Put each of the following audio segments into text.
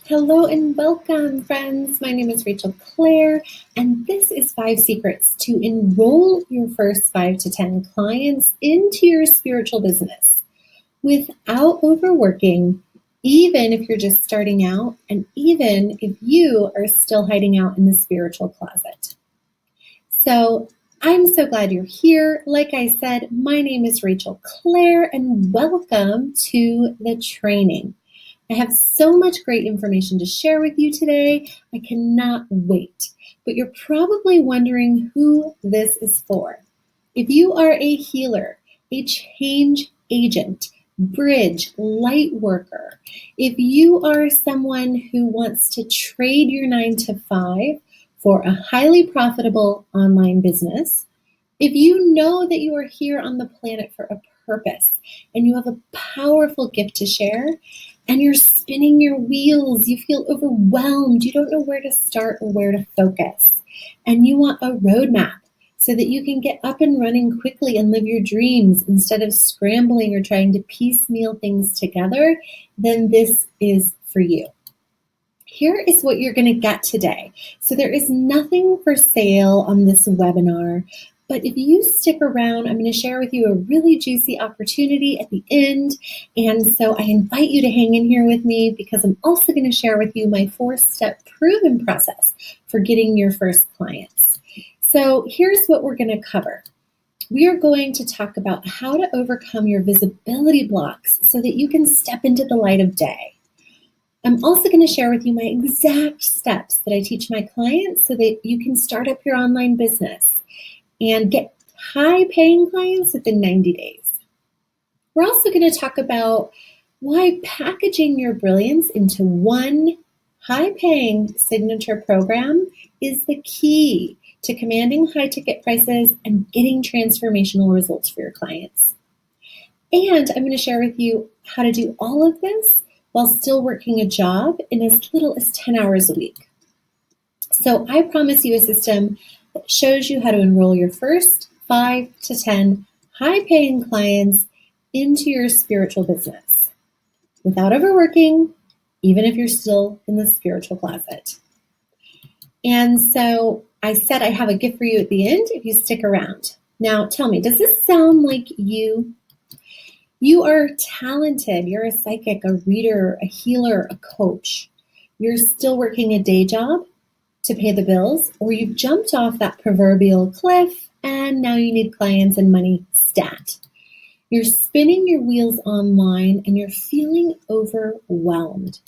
Hello and welcome, friends. My name is Rachel Clare, and this is 5 secrets to enroll your first 5 to 10 clients into your spiritual business without overworking, even if you're just starting out, and even if you are still hiding out in the spiritual closet. So I'm so glad you're here. Like I said, my name is Rachel Clare, and welcome to the training. I have so much great information to share with you today. I cannot wait. But you're probably wondering who this is for. If you are a healer, a change agent, bridge, light worker, if you are someone who wants to trade your 9 to 5 for a highly profitable online business, if you know that you are here on the planet for a purpose and you have a powerful gift to share, and you're spinning your wheels, you feel overwhelmed, you don't know where to start or where to focus, and you want a roadmap so that you can get up and running quickly and live your dreams instead of scrambling or trying to piecemeal things together, then this is for you. Here is what you're going to get today. So there is nothing for sale on this webinar, but if you stick around, I'm going to share with you a really juicy opportunity at the end. And so I invite you to hang in here with me because I'm also going to share with you my 4-step proven process for getting your first clients. So here's what we're going to cover. We are going to talk about how to overcome your visibility blocks so that you can step into the light of day. I'm also going to share with you my exact steps that I teach my clients so that you can start up your online business and get high-paying clients within 90 days. We're also going to talk about why packaging your brilliance into one high-paying signature program is the key to commanding high-ticket prices and getting transformational results for your clients. And I'm going to share with you how to do all of this while still working a job in as little as 10 hours a week. So I promise you a system that shows you how to enroll your first 5 to 10 high-paying clients into your spiritual business without overworking, even if you're still in the spiritual closet. And so I said I have a gift for you at the end if you stick around. Now tell me, does this sound like you? You are talented. You're a psychic, a reader, a healer, a coach. You're still working a day job to pay the bills, or you've jumped off that proverbial cliff and now you need clients and money stat. You're spinning your wheels online and you're feeling overwhelmed.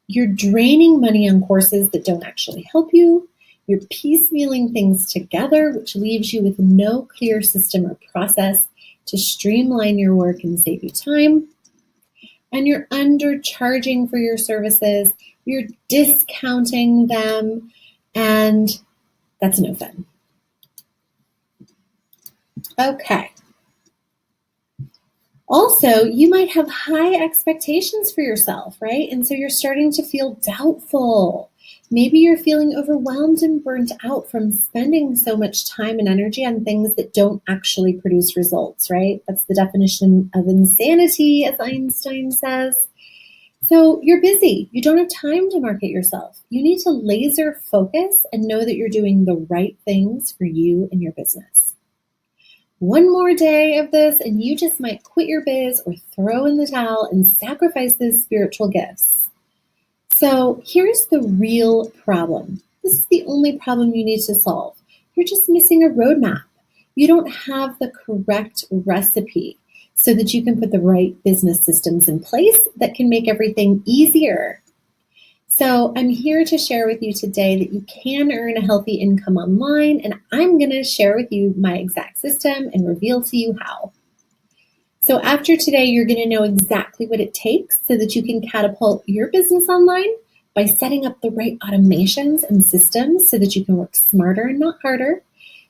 You're draining money on courses that don't actually help you. You're piecemealing things together, which leaves you with no clear system or process to streamline your work and save you time. And you're undercharging for your services. You're discounting them. And that's no fun. Okay. Also, you might have high expectations for yourself, right? And so you're starting to feel doubtful. Maybe you're feeling overwhelmed and burnt out from spending so much time and energy on things that don't actually produce results, right? That's the definition of insanity, as Einstein says. So you're busy. You don't have time to market yourself. You need to laser focus and know that you're doing the right things for you and your business. One more day of this and you just might quit your biz or throw in the towel and sacrifice those spiritual gifts. So here's the real problem. This is the only problem you need to solve. You're just missing a roadmap. You don't have the correct recipe so that you can put the right business systems in place that can make everything easier. So I'm here to share with you today that you can earn a healthy income online, and I'm going to share with you my exact system and reveal to you how. So after today, you're going to know exactly what it takes so that you can catapult your business online by setting up the right automations and systems so that you can work smarter and not harder.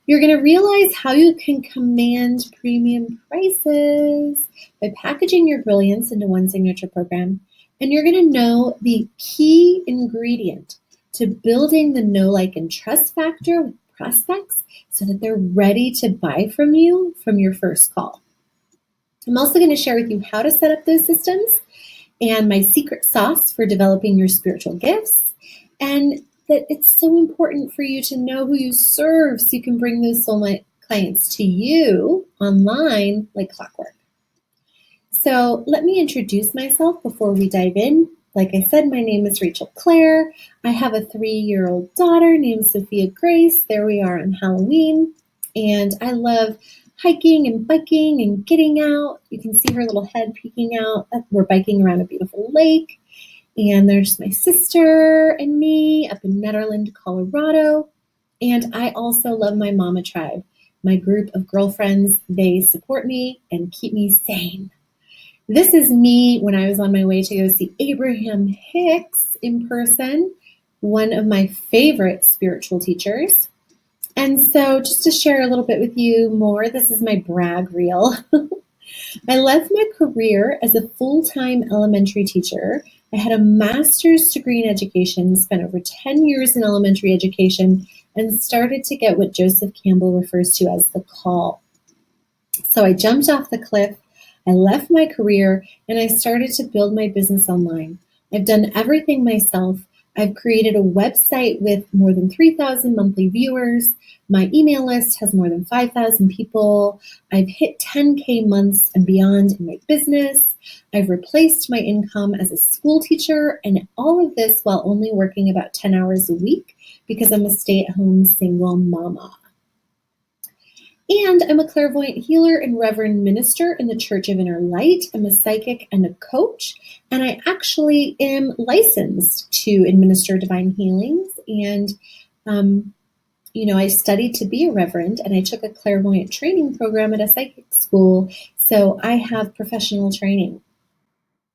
You're going to realize how you can command premium prices by packaging your brilliance into one signature program. And you're going to know the key ingredient to building the know, like, and trust factor with prospects so that they're ready to buy from you from your first call. I'm also going to share with you how to set up those systems and my secret sauce for developing your spiritual gifts, and that it's so important for you to know who you serve so you can bring those soulmate clients to you online like clockwork. So let me introduce myself before we dive in. Like I said, my name is Rachel Clare. I have a 3-year-old daughter named Sophia Grace. There we are on Halloween. And I love hiking and biking and getting out. You can see her little head peeking out. We're biking around a beautiful lake. And there's my sister and me up in Nederland, Colorado. And I also love my Mama Tribe, my group of girlfriends. They support me and keep me sane. This is me when I was on my way to go see Abraham Hicks in person, one of my favorite spiritual teachers. And so just to share a little bit with you more, this is my brag reel. I left my career as a full-time elementary teacher. I had a master's degree in education, spent over 10 years in elementary education, and started to get what Joseph Campbell refers to as the call. So I jumped off the cliff, I left my career, and I started to build my business online. I've done everything myself. I've created a website with more than 3,000 monthly viewers. My email list has more than 5,000 people. I've hit 10K months and beyond in my business. I've replaced my income as a school teacher, and all of this while only working about 10 hours a week because I'm a stay-at-home single mama. And I'm a clairvoyant healer and reverend minister in the Church of Inner Light. I'm a psychic and a coach, and I actually am licensed to administer divine healings. And, I studied to be a reverend, and I took a clairvoyant training program at a psychic school, so I have professional training.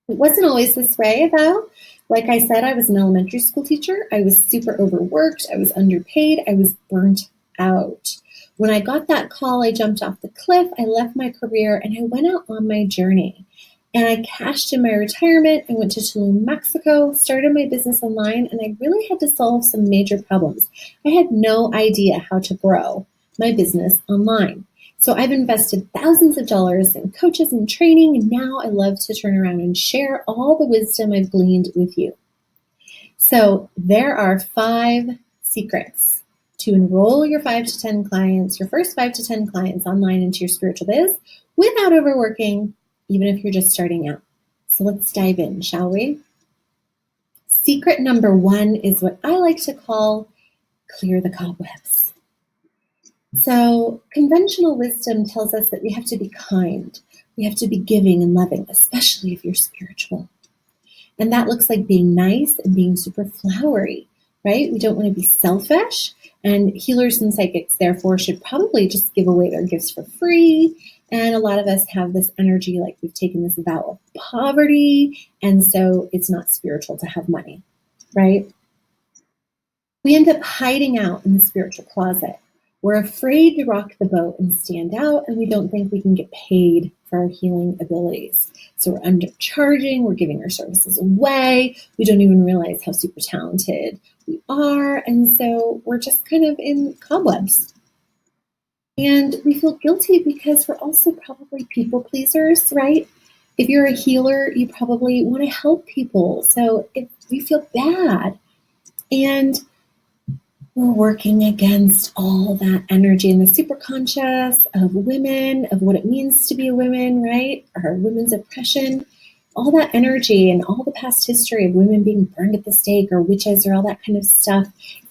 It wasn't always this way, though. Like I said, I was an elementary school teacher. I was super overworked. I was underpaid. I was burnt out. When I got that call, I jumped off the cliff, I left my career, and I went out on my journey. And I cashed in my retirement. I went to Tulum, Mexico, started my business online, and I really had to solve some major problems. I had no idea how to grow my business online. So I've invested thousands of dollars in coaches and training, and now I love to turn around and share all the wisdom I've gleaned with you. So there are 5 secrets to enroll your 5 to 10 clients, your first 5 to 10 clients online into your spiritual biz without overworking, even if you're just starting out. So let's dive in, shall we? Secret number 1 is what I like to call clear the cobwebs. So conventional wisdom tells us that we have to be kind. We have to be giving and loving, especially if you're spiritual. And that looks like being nice and being super flowery, right? We don't want to be selfish. And healers and psychics, therefore, should probably just give away their gifts for free. And a lot of us have this energy like we've taken this vow of poverty. And so it's not spiritual to have money, right? We end up hiding out in the spiritual closet. We're afraid to rock the boat and stand out, and we don't think we can get paid for our healing abilities. So we're undercharging, we're giving our services away, we don't even realize how super talented we are, and so we're just kind of in cobwebs. And we feel guilty because we're also probably people pleasers, right? If you're a healer, you probably want to help people, so if we feel bad. And we're working against all that energy in the superconscious of women, of what it means to be a woman, right? Our women's oppression, all that energy and all the past history of women being burned at the stake or witches or all that kind of stuff.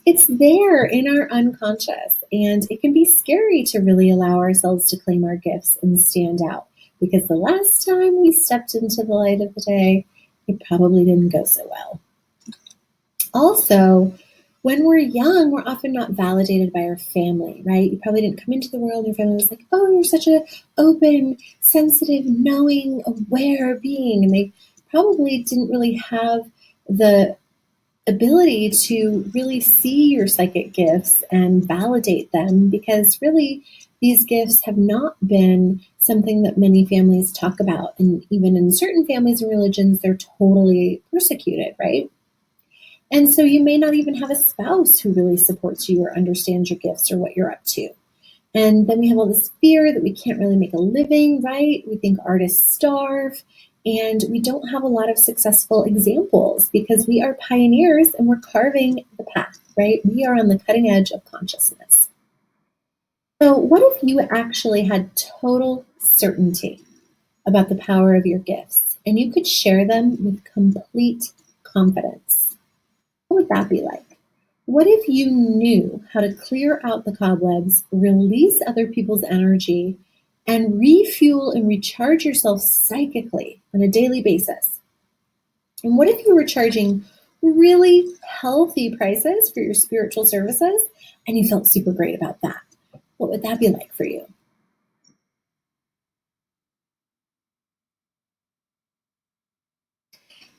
It's there in our unconscious, and it can be scary to really allow ourselves to claim our gifts and stand out, because the last time we stepped into the light of the day, it probably didn't go so well. Also, when we're young, we're often not validated by our family, right? You probably didn't come into the world and your family was like, oh, you're such an open, sensitive, knowing, aware being. And they probably didn't really have the ability to really see your psychic gifts and validate them, because really these gifts have not been something that many families talk about. And even in certain families and religions, they're totally persecuted, right? And so you may not even have a spouse who really supports you or understands your gifts or what you're up to. And then we have all this fear that we can't really make a living, right? We think artists starve. And we don't have a lot of successful examples because we are pioneers and we're carving the path, right? We are on the cutting edge of consciousness. So what if you actually had total certainty about the power of your gifts and you could share them with complete confidence? What would that be like? What if you knew how to clear out the cobwebs, release other people's energy, and refuel and recharge yourself psychically on a daily basis? And what if you were charging really healthy prices for your spiritual services and you felt super great about that? What would that be like for you?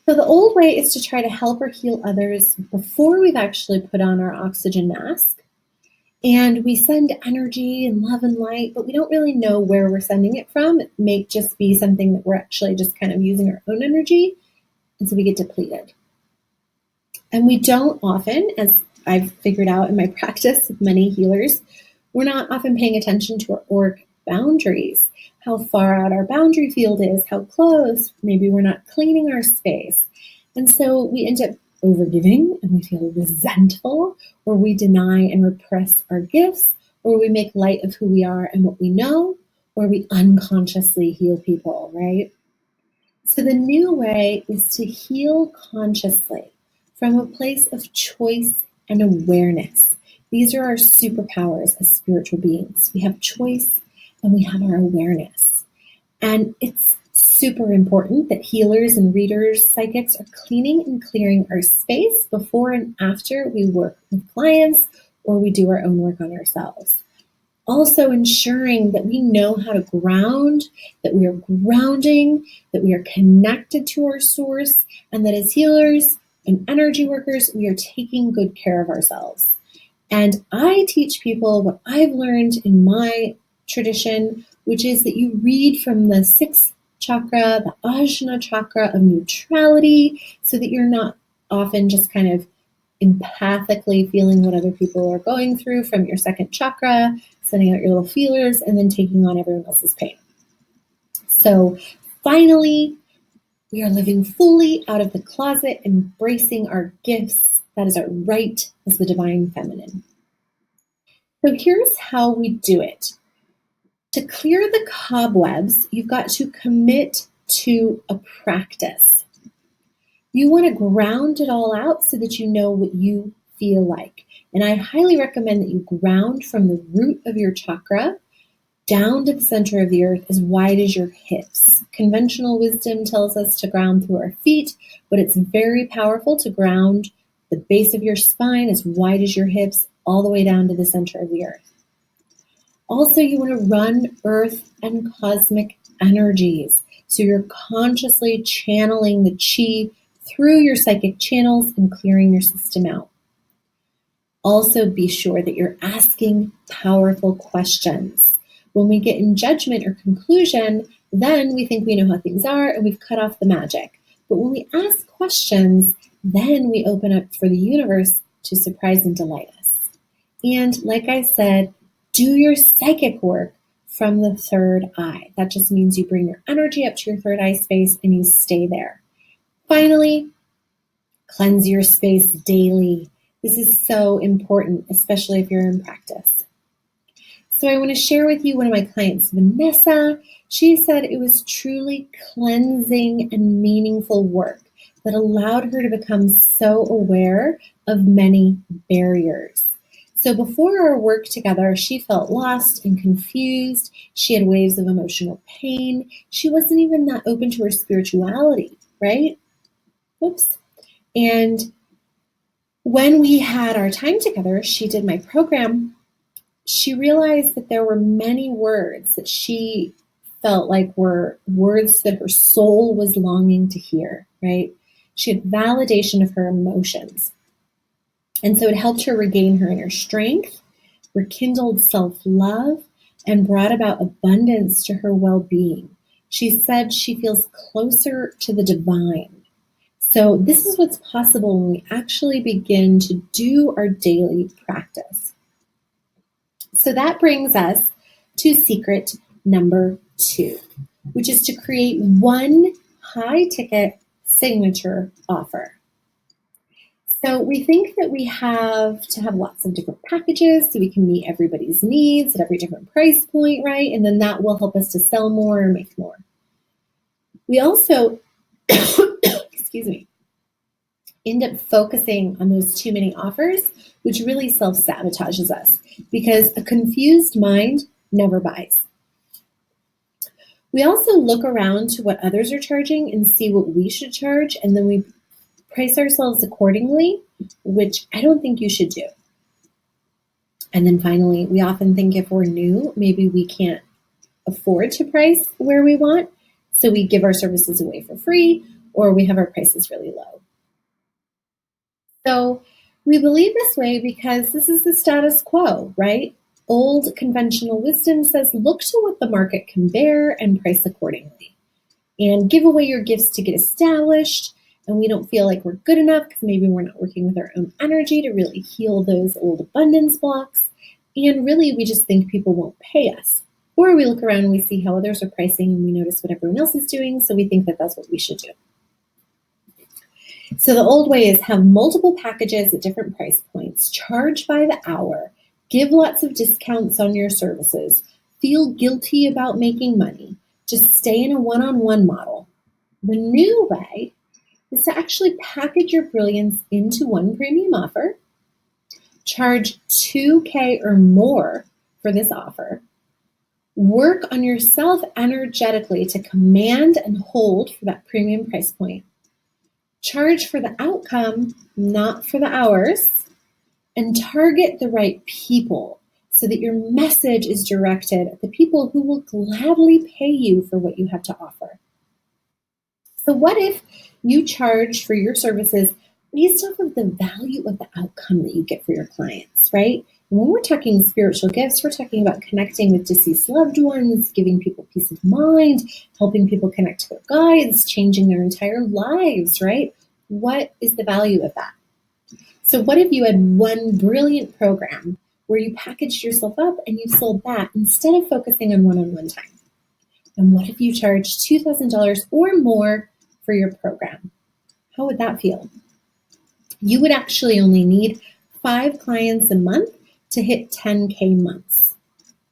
So the old way is to try to help or heal others before we've actually put on our oxygen mask. And we send energy and love and light, but we don't really know where we're sending it from. It may just be something that we're actually just kind of using our own energy, and so we get depleted. And we don't often, as I've figured out in my practice with many healers, we're not often paying attention to our auric boundaries, how far out our boundary field is, how close, maybe we're not cleaning our space. And so we end up overgiving and we feel resentful, or we deny and repress our gifts, or we make light of who we are and what we know, or we unconsciously heal people, right? So the new way is to heal consciously from a place of choice and awareness. These are our superpowers as spiritual beings. We have choice and we have our awareness. And it's super important that healers and readers, psychics are cleaning and clearing our space before and after we work with clients or we do our own work on ourselves. Also ensuring that we know how to ground, that we are grounding, that we are connected to our source, and that as healers and energy workers, we are taking good care of ourselves. And I teach people what I've learned in my tradition, which is that you read from the sixth chakra, the Ajna chakra of neutrality, so that you're not often just kind of empathically feeling what other people are going through from your second chakra, sending out your little feelers, and then taking on everyone else's pain. So finally, we are living fully out of the closet, embracing our gifts. That is our right as the divine feminine. So here's how we do it. To clear the cobwebs, you've got to commit to a practice. You want to ground it all out so that you know what you feel like. And I highly recommend that you ground from the root of your chakra down to the center of the earth as wide as your hips. Conventional wisdom tells us to ground through our feet, but it's very powerful to ground the base of your spine as wide as your hips all the way down to the center of the earth. Also, you want to run earth and cosmic energies. So you're consciously channeling the chi through your psychic channels and clearing your system out. Also, be sure that you're asking powerful questions. When we get in judgment or conclusion, then we think we know how things are and we've cut off the magic. But when we ask questions, then we open up for the universe to surprise and delight us. And like I said, do your psychic work from the third eye. That just means you bring your energy up to your third eye space and you stay there. Finally, cleanse your space daily. This is so important, especially if you're in practice. So I want to share with you one of my clients, Vanessa. She said it was truly cleansing and meaningful work that allowed her to become so aware of many barriers. So before our work together, she felt lost and confused. She had waves of emotional pain. She wasn't even that open to her spirituality, right? Oops. And when we had our time together, she did my program. She realized that there were many words that she felt like were words that her soul was longing to hear, right? She had validation of her emotions. And so it helped her regain her inner strength, rekindled self-love, and brought about abundance to her well-being. She said she feels closer to the divine. So this is what's possible when we actually begin to do our daily practice. So that brings us to secret number 2, which is to create one high ticket signature offer. So we think that we have to have lots of different packages so we can meet everybody's needs at every different price point, right? And then that will help us to sell more or make more. We also, excuse me, end up focusing on those too many offers, which really self-sabotages us because a confused mind never buys. We also look around to what others are charging and see what we should charge, and then we price ourselves accordingly, which I don't think you should do. And then finally, we often think if we're new, maybe we can't afford to price where we want, so we give our services away for free, or we have our prices really low. So we believe this way because this is the status quo, right? Old conventional wisdom says, look to what the market can bear and price accordingly. And give away your gifts to get established. And we don't feel like we're good enough because maybe we're not working with our own energy to really heal those old abundance blocks. And really, we just think people won't pay us. Or we look around and we see how others are pricing and we notice what everyone else is doing. So we think that that's what we should do. So the old way is have multiple packages at different price points, charge by the hour, give lots of discounts on your services, feel guilty about making money, just stay in a one-on-one model. The new way is to actually package your brilliance into one premium offer, charge $2,000 or more for this offer, work on yourself energetically to command and hold for that premium price point, charge for the outcome, not for the hours, and target the right people so that your message is directed at the people who will gladly pay you for what you have to offer. So what if you charge for your services based off of the value of the outcome that you get for your clients, right? And when we're talking spiritual gifts, we're talking about connecting with deceased loved ones, giving people peace of mind, helping people connect to their guides, changing their entire lives, right? What is the value of that? So what if you had one brilliant program where you packaged yourself up and you sold that instead of focusing on one-on-one time? And what if you charged $2,000 or more for your program? How would that feel? You would actually only need 5 clients a month to hit 10K months.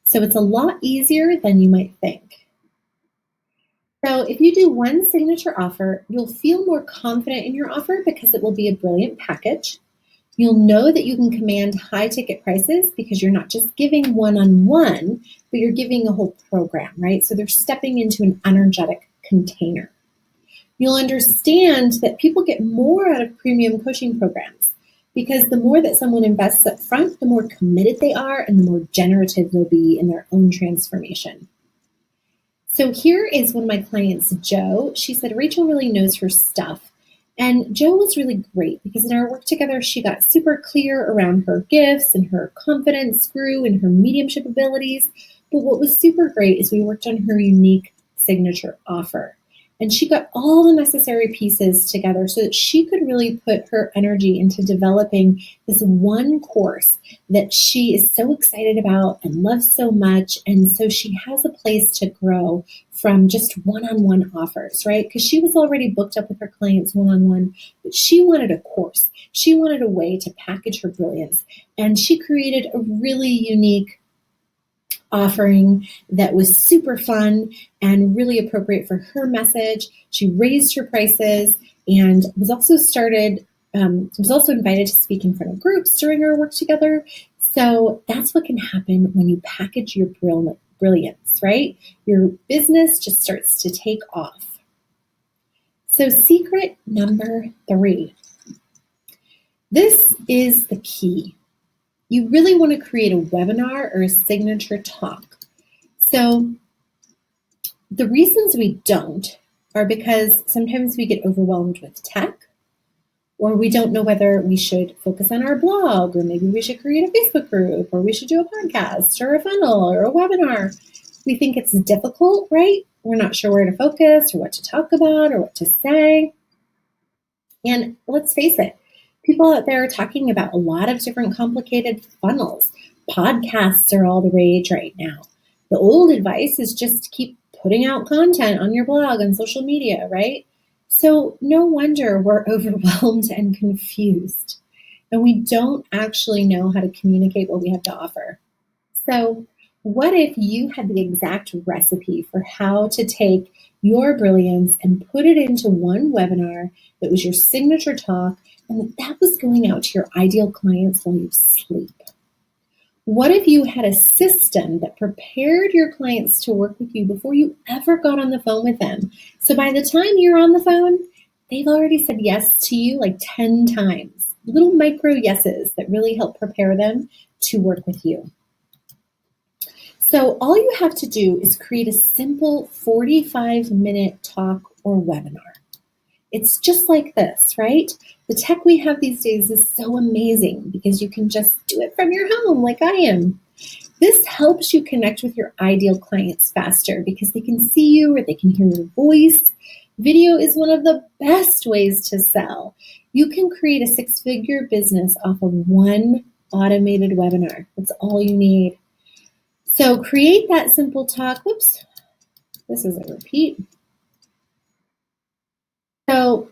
So it's a lot easier than you might think. So if you do one signature offer, you'll feel more confident in your offer because it will be a brilliant package. You'll know that you can command high ticket prices because you're not just giving one-on-one, but you're giving a whole program, right? So they're stepping into an energetic container. You'll understand that people get more out of premium coaching programs because the more that someone invests up front, the more committed they are and the more generative they'll be in their own transformation. So here is one of my clients, Jo. She said, Rachel really knows her stuff. And Jo was really great because in our work together, she got super clear around her gifts and her confidence grew and her mediumship abilities. But what was super great is we worked on her unique signature offer. And she got all the necessary pieces together so that she could really put her energy into developing this one course that she is so excited about and loves so much. And so she has a place to grow from just one-on-one offers, right? Because she was already booked up with her clients one-on-one, but she wanted a course. She wanted a way to package her brilliance. And she created a really unique offering that was super fun and really appropriate for her message. She raised her prices and was also invited to speak in front of groups during our work together. So that's what can happen when you package your brilliance, right? Your business just starts to take off. So secret number 3. This is the key. You really want to create a webinar or a signature talk. So the reasons we don't are because sometimes we get overwhelmed with tech, or we don't know whether we should focus on our blog, or maybe we should create a Facebook group, or we should do a podcast or a funnel or a webinar. We think it's difficult, right? We're not sure where to focus or what to talk about or what to say. And let's face it, people out there are talking about a lot of different complicated funnels. Podcasts are all the rage right now. The old advice is just keep putting out content on your blog and social media, right? So no wonder we're overwhelmed and confused, and we don't actually know how to communicate what we have to offer. So what if you had the exact recipe for how to take your brilliance and put it into one webinar that was your signature talk, and that was going out to your ideal clients while you sleep? What if you had a system that prepared your clients to work with you before you ever got on the phone with them? So by the time you're on the phone, they've already said yes to you like 10 times. Little micro yeses that really help prepare them to work with you. So all you have to do is create a simple 45-minute talk or webinar. It's just like this, right? The tech we have these days is so amazing because you can just do it from your home like I am. This helps you connect with your ideal clients faster because they can see you or they can hear your voice. Video is one of the best ways to sell. You can create a 6-figure business off of one automated webinar. That's all you need. So create that simple talk. Whoops, this is a repeat. So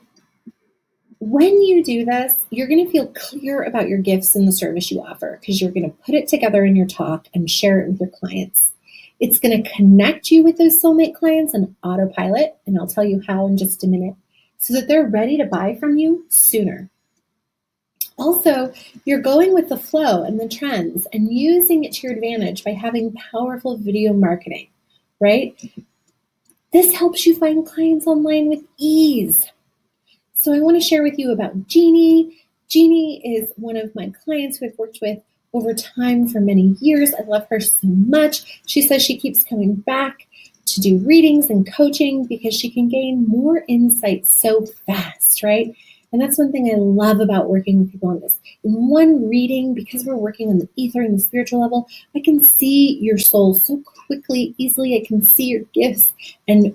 when you do this, you're going to feel clear about your gifts and the service you offer because you're going to put it together in your talk and share it with your clients. It's going to connect you with those soulmate clients on autopilot, and I'll tell you how in just a minute, so that they're ready to buy from you sooner. Also, you're going with the flow and the trends and using it to your advantage by having powerful video marketing, right? This helps you find clients online with ease. So I want to share with you about Jeannie. Jeannie is one of my clients who I've worked with over time for many years. I love her so much. She says she keeps coming back to do readings and coaching because she can gain more insight so fast, right? And that's one thing I love about working with people on this. In one reading, because we're working on the ether and the spiritual level, I can see your soul so quickly, easily. I can see your gifts and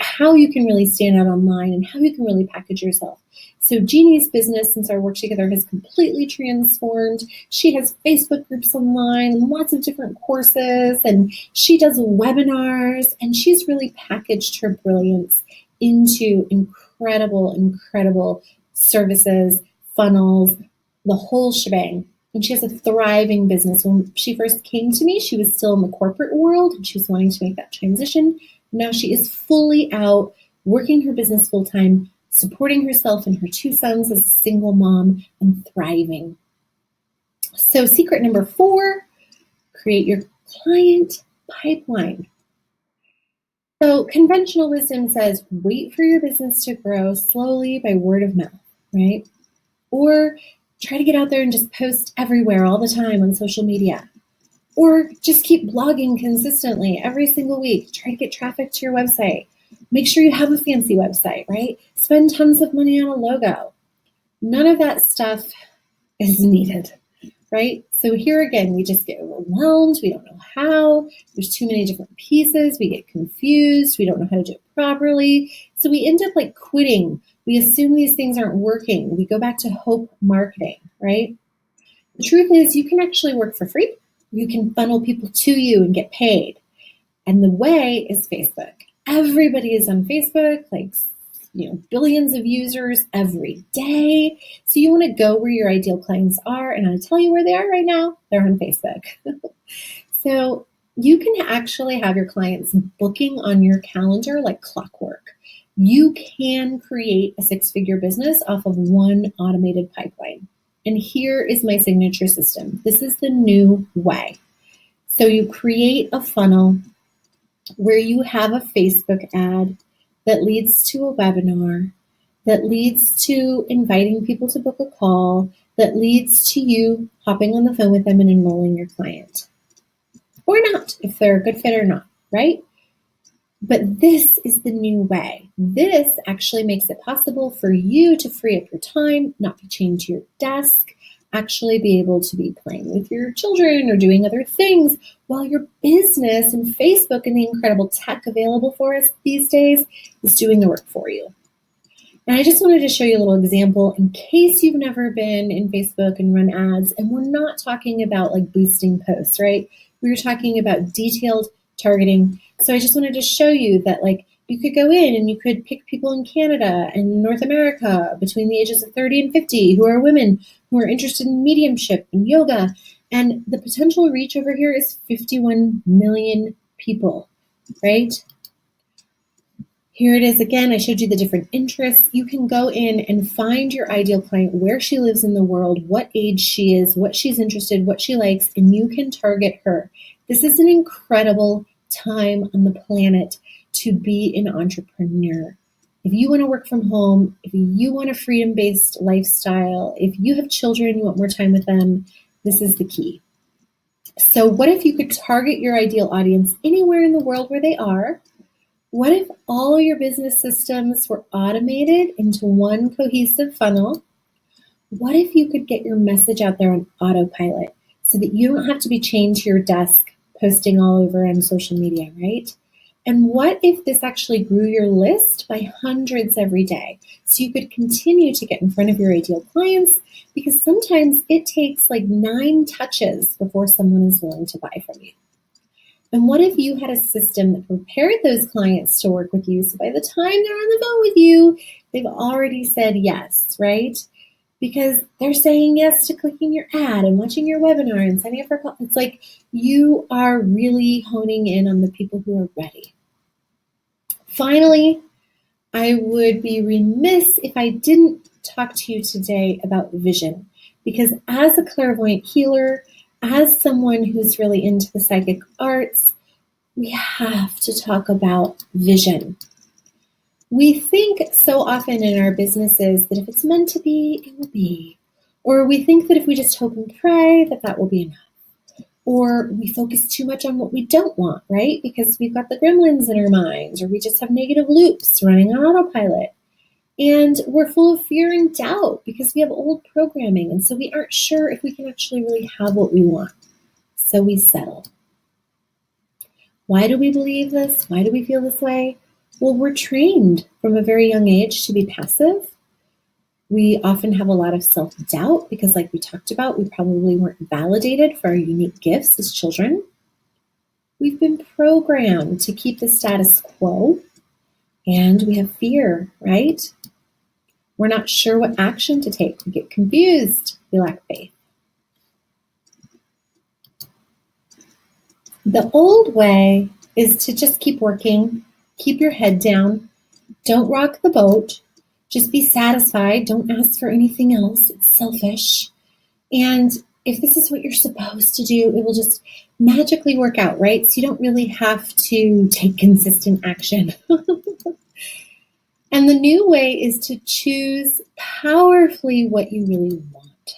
how you can really stand out online and how you can really package yourself. So Jeannie's business, since our work together, has completely transformed. She has Facebook groups online, lots of different courses, and she does webinars, and she's really packaged her brilliance into incredible services, funnels, the whole shebang. And she has a thriving business. When she first came to me, she was still in the corporate world and she was wanting to make that transition. Now she is fully out, working her business full time, supporting herself and her 2 sons as a single mom, and thriving. So secret number 4, create your client pipeline. So conventional wisdom says, wait for your business to grow slowly by word of mouth, right? Or try to get out there and just post everywhere all the time on social media. Or just keep blogging consistently every single week. Try to get traffic to your website. Make sure you have a fancy website, right? Spend tons of money on a logo. None of that stuff is needed, right? So here again, we just get overwhelmed. We don't know how. There's too many different pieces. We get confused. We don't know how to do it properly. So we end up like quitting. We assume these things aren't working. We go back to hope marketing, right? The truth is you can actually work for free. You can funnel people to you and get paid. And the way is Facebook. Everybody is on Facebook, billions of users every day. So you want to go where your ideal clients are. And I'll tell you where they are right now. They're on Facebook. So you can actually have your clients booking on your calendar like clockwork. You can create a 6-figure business off of one automated pipeline. And here is my signature system. This is the new way. So you create a funnel where you have a Facebook ad that leads to a webinar, that leads to inviting people to book a call, that leads to you hopping on the phone with them and enrolling your client. Or not, if they're a good fit or not, right? But this is the new way. This actually makes it possible for you to free up your time, not be chained to your desk, actually be able to be playing with your children or doing other things while your business and Facebook and the incredible tech available for us these days is doing the work for you. And I just wanted to show you a little example in case you've never been in Facebook and run ads. And we're not talking about like boosting posts, right? We're talking about detailed targeting. So I just wanted to show you that like You could go in and you could pick people in Canada and North America between the ages of 30 and 50 who are women who are interested in mediumship and yoga. And the potential reach over here is 51 million people, right? Here it is again. I showed you the different interests. You can go in and find your ideal client, where she lives in the world, what age she is, what she's interested, what she likes, and you can target her. This is an incredible time on the planet to be an entrepreneur. If you want to work from home, if you want a freedom-based lifestyle, if you have children, you want more time with them, this is the key. So what if you could target your ideal audience anywhere in the world where they are? What if all your business systems were automated into one cohesive funnel? What if you could get your message out there on autopilot so that you don't have to be chained to your desk posting all over on social media, right? And what if this actually grew your list by hundreds every day so you could continue to get in front of your ideal clients? Because sometimes it takes like 9 touches before someone is willing to buy from you. And what if you had a system that prepared those clients to work with you so by the time they're on the phone with you, they've already said yes, right? Because they're saying yes to clicking your ad and watching your webinar and signing up for a call. It's like you are really honing in on the people who are ready. Finally, I would be remiss if I didn't talk to you today about vision, because as a clairvoyant healer, as someone who's really into the psychic arts, we have to talk about vision. We think so often in our businesses that if it's meant to be, it will be. Or we think that if we just hope and pray, that will be enough. Or we focus too much on what we don't want, right? Because we've got the gremlins in our minds, or we just have negative loops running on autopilot. And we're full of fear and doubt because we have old programming. And so we aren't sure if we can actually really have what we want. So we settle. Why do we believe this? Why do we feel this way? Well, we're trained from a very young age to be passive. We often have a lot of self-doubt because, like we talked about, we probably weren't validated for our unique gifts as children. We've been programmed to keep the status quo, and we have fear, right? We're not sure what action to take. We get confused. We lack faith. The old way is to just keep working, keep your head down, don't rock the boat, just be satisfied, don't ask for anything else, it's selfish. And if this is what you're supposed to do, it will just magically work out, right? So you don't really have to take consistent action. And the new way is to choose powerfully what you really want,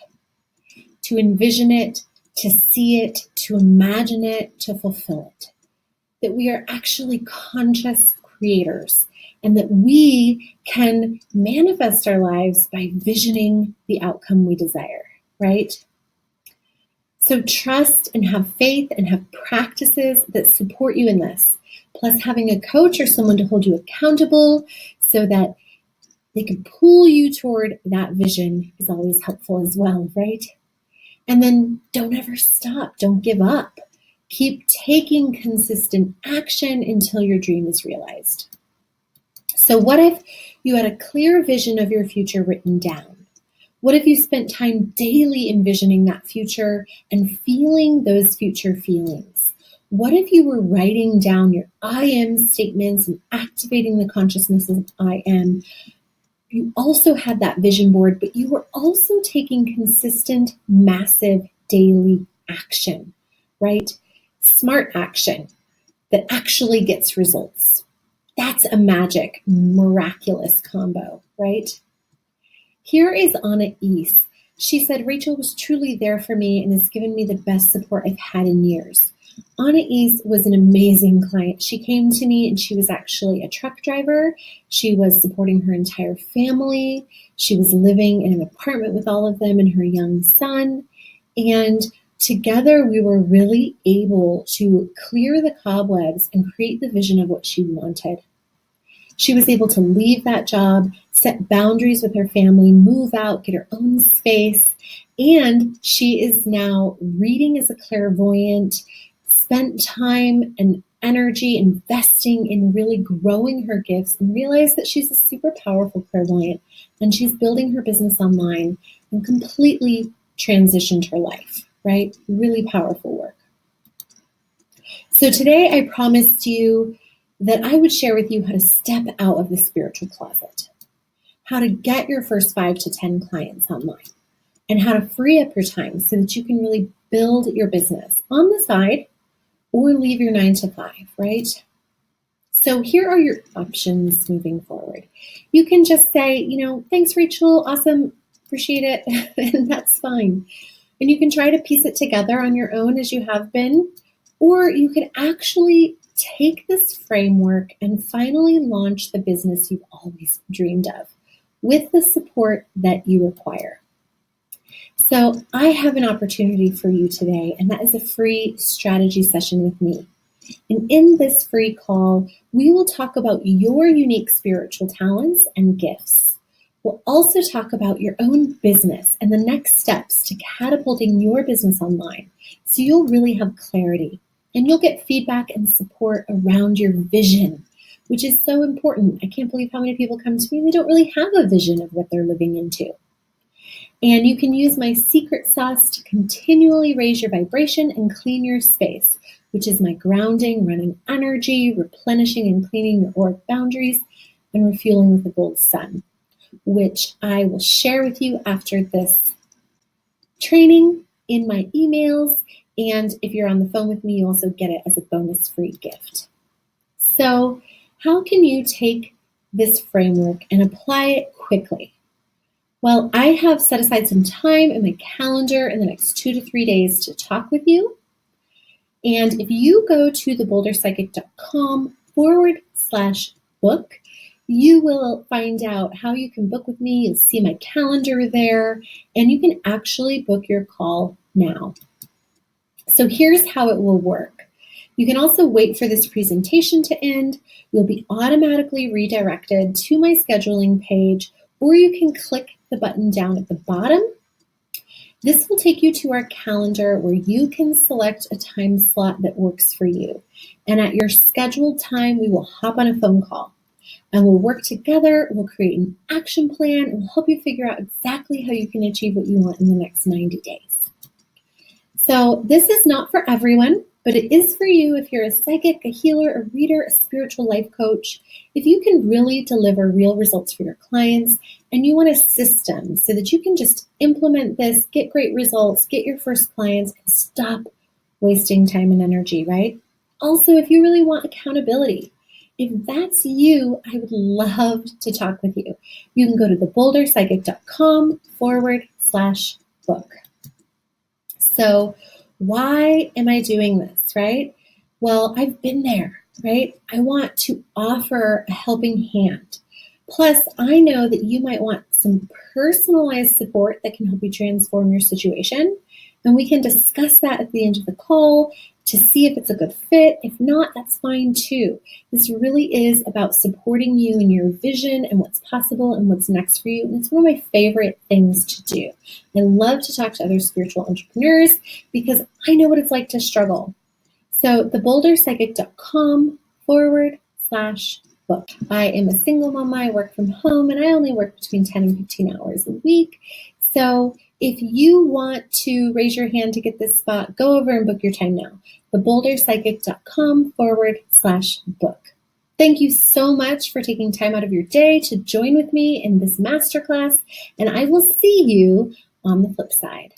to envision it, to see it, to imagine it, to fulfill it. That we are actually conscious creators and that we can manifest our lives by visioning the outcome we desire, right? So trust and have faith and have practices that support you in this. Plus having a coach or someone to hold you accountable so that they can pull you toward that vision is always helpful as well, right? And then don't ever stop. Don't give up. Keep taking consistent action until your dream is realized. So what if you had a clear vision of your future written down? What if you spent time daily envisioning that future and feeling those future feelings? What if you were writing down your I am statements and activating the consciousness of I am? You also had that vision board, but you were also taking consistent, massive daily action, right? Smart action that actually gets results. That's a magic, miraculous combo, right? Here is Anna East. She said, Rachel was truly there for me and has given me the best support I've had in years. Anna East was an amazing client. She came to me and she was actually a truck driver. She was supporting her entire family. She was living in an apartment with all of them and her young son. And together we were really able to clear the cobwebs and create the vision of what she wanted. She was able to leave that job, set boundaries with her family, move out, get her own space, and she is now reading as a clairvoyant, spent time and energy investing in really growing her gifts and realized that she's a super powerful clairvoyant and she's building her business online and completely transitioned her life, right? Really powerful work. So today I promised you that I would share with you how to step out of the spiritual closet, how to get your first 5 to 10 clients online, and how to free up your time so that you can really build your business on the side or leave your 9 to 5, right? So here are your options moving forward. You can just say, thanks, Rachel, awesome, appreciate it, and that's fine. And you can try to piece it together on your own as you have been, or you could actually take this framework and finally launch the business you've always dreamed of with the support that you require. So I have an opportunity for you today, and that is a free strategy session with me. And in this free call, we will talk about your unique spiritual talents and gifts. We'll also talk about your own business and the next steps to catapulting your business online, so you'll really have clarity and you'll get feedback and support around your vision, which is so important. I can't believe how many people come to me and they don't really have a vision of what they're living into. And you can use my secret sauce to continually raise your vibration and clean your space, which is my grounding, running energy, replenishing and cleaning your auric boundaries, and refueling with the gold sun, which I will share with you after this training in my emails. And if you're on the phone with me, you also get it as a bonus free gift. So how can you take this framework and apply it quickly? Well, I have set aside some time in my calendar in the next 2 to 3 days to talk with you. And if you go to theboulderpsychic.com/book, you will find out how you can book with me. You'll see my calendar there, and you can actually book your call now. So here's how it will work. You can also wait for this presentation to end. You'll be automatically redirected to my scheduling page, or you can click the button down at the bottom. This will take you to our calendar where you can select a time slot that works for you. And at your scheduled time, we will hop on a phone call and we'll work together. We'll create an action plan and we'll help you figure out exactly how you can achieve what you want in the next 90 days. So this is not for everyone, but it is for you if you're a psychic, a healer, a reader, a spiritual life coach. If you can really deliver real results for your clients and you want a system so that you can just implement this, get great results, get your first clients, and stop wasting time and energy, right? Also, if you really want accountability, if that's you, I would love to talk with you. You can go to theboulderpsychic.com/book. So why am I doing this, right? Well, I've been there, right? I want to offer a helping hand. Plus, I know that you might want some personalized support that can help you transform your situation. And we can discuss that at the end of the call to see if it's a good fit. If not, that's fine too. This really is about supporting you in your vision and what's possible and what's next for you. And it's one of my favorite things to do. I love to talk to other spiritual entrepreneurs because I know what it's like to struggle. So theboulderpsychic.com/book. I am a single mama. I work from home and I only work between 10 and 15 hours a week. So if you want to raise your hand to get this spot, go over and book your time now. theboulderpsychic.com/book. Thank you so much for taking time out of your day to join with me in this masterclass, and I will see you on the flip side.